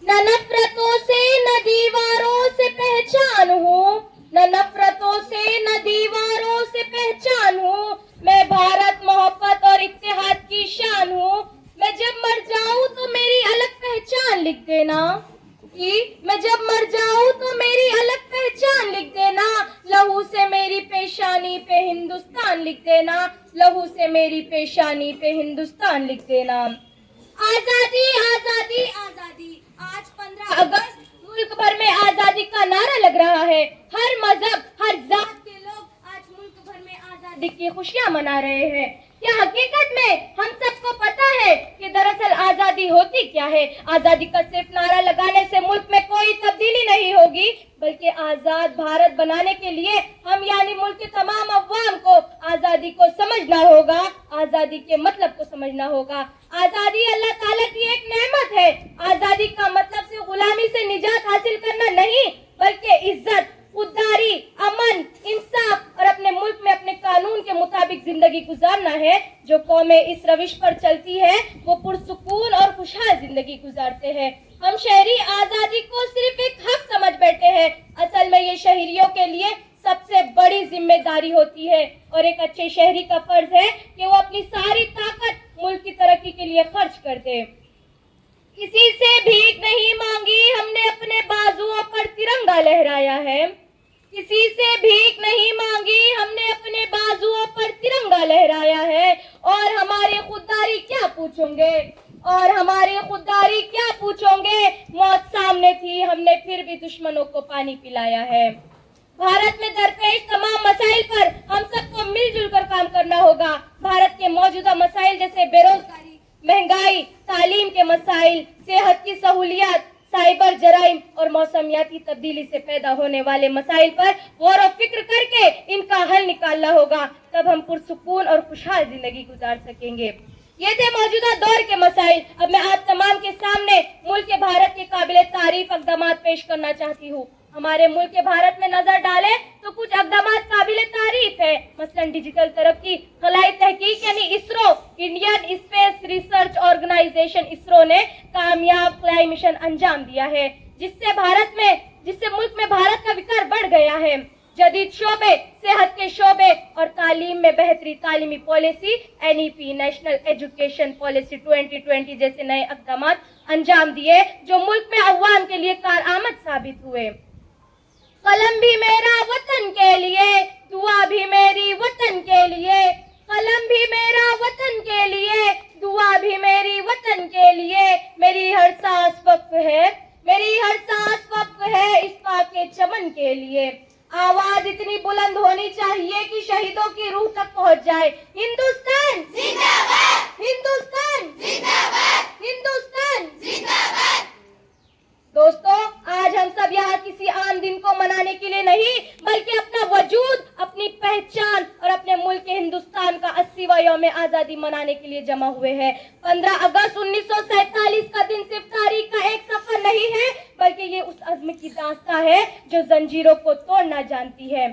न नफरतों से न दीवारों से पहचान हूँ, न नफरतों से न दीवारों से पहचान हूँ। मैं भारत मोहब्बत और इत्तेहाद की शान हूँ। मैं जब मर जाऊं तो मेरी अलग पहचान लिख देना, कि मैं जब मर जाऊं तो मेरी अलग पहचान लिख देना। लहू से मेरी पेशानी पे हिंदुस्तान लिख देना, लहू से मेरी पेशानी पे हिंदुस्तान लिख देना। आजादी आजादी आजादी। आज 15 अगस्त मुल्क भर में आजादी का नारा लग रहा है। हर मजहब हर जात के लोग आज मुल्क भर में आजादी की खुशियां मना रहे हैं। क्या हकीकत में हम सबको पता है कि दरअसल आजादी होती क्या है? आजादी का सिर्फ नारा लगाने से मुल्क में कोई तब्दीली नहीं होगी, बल्कि आजाद भारत बनाने के लिए हम यानी मुल्क के तमाम अवाम को आजादी को समझना होगा, आजादी के मतलब को समझना होगा। आजादी अल्लाह ताला की एक नेमत है। आजादी का मतलब सिर्फ गुलामी से निजात हासिल करना नहीं, बल्कि इज्जत, खुददारी, अमन, इंसाफ और अपने मुल्क में अपने कानून के मुताबिक जिंदगी गुजारना है। जो कौमें इस रविश पर चलती है वो पुरसुकून और खुशहाल जिंदगी गुजारते हैं। हम शहरी आजादी को सिर्फ एक हक समझ बैठे हैं। असल में ये शहरियों के लिए सबसे बड़ी जिम्मेदारी होती है और एक अच्छे शहरी का फर्ज है कि वो अपनी सारी ताकत मुल्क की तरक्की के लिए खर्च कर दे। किसी से भीख नहीं मांगी, हमने अपने बाजुओं पर तिरंगा लहराया है। किसी से भीख नहीं मांगी, हमने अपने बाजुओं पर तिरंगा लहराया है। और हमारी खुददारी क्या पूछोगे, और हमारी खुददारी क्या पूछोगे? मौत सामने थी, हमने फिर भी दुश्मनों को पानी पिलाया है। भारत में दरपेश तमाम मसाइल पर हम सबको मिलजुल कर काम करना होगा। भारत के मौजूदा मसाइल जैसे बेरोजगारी, महंगाई, तालीम के मसाइल, सेहत की सहूलियात, साइबर जराइम और मौसमियाती तब्दीली से पैदा होने वाले मसाइल पर गौर और फिक्र करके इनका हल निकालना होगा। तब हम पुरसुकून और खुशहाल जिंदगी गुजार सकेंगे। ये थे मौजूदा दौर के मसाइल। अब मैं आप तमाम के सामने मुल्क के भारत के काबिल तारीफ इक़दामात पेश करना चाहती हूँ। हमारे मुल्क के भारत में नजर डालें तो कुछ इक़दामात काबिल तारीफ है। मसलन डिजिटल तरक्की, खलाई तहकीक यानी ISRO, Indian space research organisation ISRO ने कामयाब खलाई मिशन अंजाम दिया है, जिससे मुल्क में भारत का विकार बढ़ गया है। जदीद शोबे, सेहत के शोबे और तालीम में बेहतरी, तालीमी policy NEP national education policy 2020 जैसे नए इक़दामात अंजाम दिए जो मुल्क में अवाम के लिए कारआमद साबित हुए। कलम भी मेरा वतन के लिए, दुआ भी मेरी वतन के लिए। कलम भी मेरा वतन के लिए, दुआ भी मेरी वतन के लिए। मेरी हर सांस वक्फ है, मेरी हर सांस वक्फ है इस पाके चमन के लिए। आवाज इतनी बुलंद होनी चाहिए कि शहीदों की रूह तक पहुंच जाए। हिंदुस्तान जिंदाबाद, हिंदुस्तान जिंदाबाद, हिंदुस्तान जिंदाबाद। दोस्तों, आज हम सब यहाँ किसी आम दिन को मनाने के लिए नहीं, बल्कि अपना वजूद, अपनी पहचान और अपने मुल्क के हिंदुस्तान का 80वां यौम आजादी मनाने के लिए जमा हुए हैं। 15 अगस्त 1947 का दिन सिर्फ तारीख का एक सफर नहीं है, बल्कि ये उस अज़्म की दास्तां है जो जंजीरों को तोड़ना जानती है।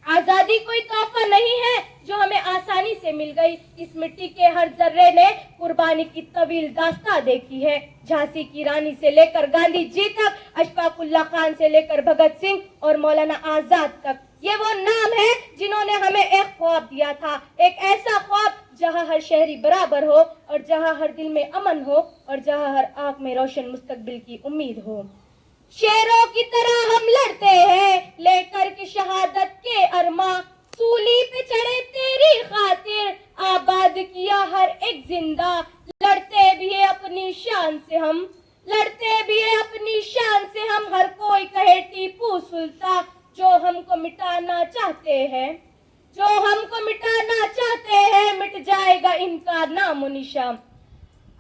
आजादी कोई तोहफा नहीं है जो हमें आसानी से मिल गई। इस मिट्टी के हर जर्रे ने कुर्बानी की तवील दास्तां देखी है। झांसी की रानी से लेकर गांधी जी तक, अशफाकुल्लाह खान से लेकर भगत सिंह और मौलाना आजाद तक, ये वो नाम है जिन्होंने हमें एक ख्वाब दिया था, एक ऐसा ख्वाब जहां हर शहरी बराबर हो और जहां हर दिल में अमन हो और जहां हर आंख में रोशन मुस्तकबिल की उम्मीद हो। शेरों की तरह हम लड़ते हैं लेकर के शहादत के अरमा, सूली पे चढ़े तेरी खातिर, आबाद किया हर एक जिंदा। लड़ते भी है अपनी शान से हम, लड़ते भी है अपनी शान से हम। हर कोई कहे टीपू सुल्तान, जो हमको मिटाना चाहते हैं, जो हमको मिटाना चाहते हैं, मिट जाएगा इनका नामो निशान।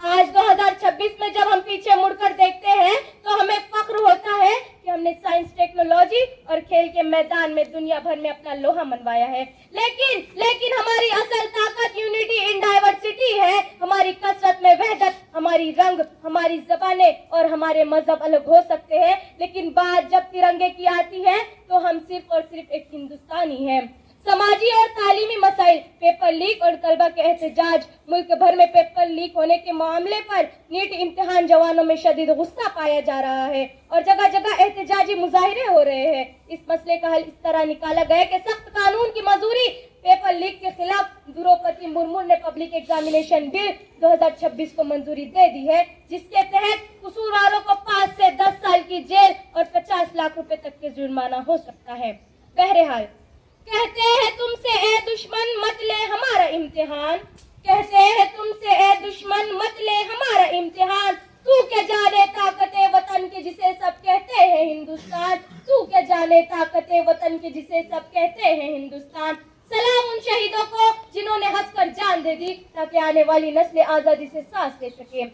आज 2026 में जब हम पीछे मुड़कर देखते हैं तो हमें फख्र होता है कि हमने साइंस, टेक्नोलॉजी और खेल के मैदान में दुनिया भर में अपना लोहा मनवाया है। लेकिन हमारी असल ताकत यूनिटी इन डाइवर्सिटी है। हमारी कसरत में वहदत, हमारी रंग, हमारी ज़बानें और हमारे मजहब अलग हो सकते हैं, लेकिन बात जब तिरंगे की आती है तो हम सिर्फ और सिर्फ एक हिंदुस्तानी हैं। समाजी और तालीमी मसाइल, पेपर लीक और तलबा के एहतजाज। मुल्क भर में पेपर लीक होने के मामले पर नीट इम्तिहान जवानों में शदीद गुस्सा पाया जा रहा है और जगह जगह एहतजाजी मुजाहिरे हो रहे हैं। इस मसले का हल इस तरह निकाला गया कि सख्त कानून की मंजूरी पेपर लीक के खिलाफ द्रौपदी मुर्मू ने पब्लिक एग्जामिनेशन बिल 2026 को मंजूरी दे दी है, जिसके तहत कसूरवारों को 5 से 10 साल की जेल और 50 लाख रुपए तक के जुर्माना हो सकता है। बहरहाल, कहते हैं तुमसे ए दुश्मन मत ले हमारा इम्तिहान, कहते हैं तुमसे ए दुश्मन मत ले हमारा इम्तिहान। तू क्या जाने ताकते वतन के जिसे सब कहते हैं हिंदुस्तान, तू क्या जाने ताकते वतन के जिसे सब कहते हैं हिंदुस्तान। सलाम उन शहीदों को जिन्होंने हंसकर जान दे दी ताकि आने वाली नस्लें आजादी से सांस ले सके।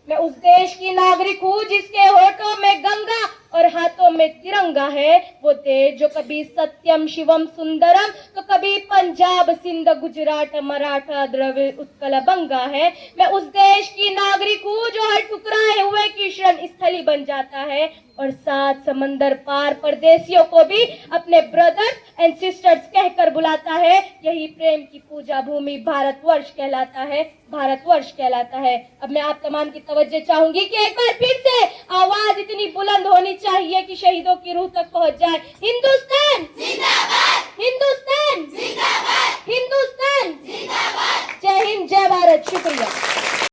मैं उस देश की नागरिक हूँ जिसके होठों में गंगा और हाथों में तिरंगा है। वो देश जो कभी सत्यम शिवम सुंदरम तो कभी पंजाब सिंध गुजरात मराठा द्रविड़ उत्कल बंगा है। मैं उस देश की नागरिक हूँ जो हर टुकराए हुए की शरण स्थली बन जाता है और 7 समंदर पार परदेशियों को भी अपने ब्रदर्स एंड सिस्टर्स कहकर बुलाता है। यही प्रेम की पूजा भूमि भारतवर्ष कहलाता है, भारतवर्ष कहलाता है। अब मैं आप तमाम की तवज्जो चाहूंगी कि एक बार फिर से आवाज इतनी बुलंद होनी चाहिए कि शहीदों की रूह तक पहुंच जाए। हिंदुस्तान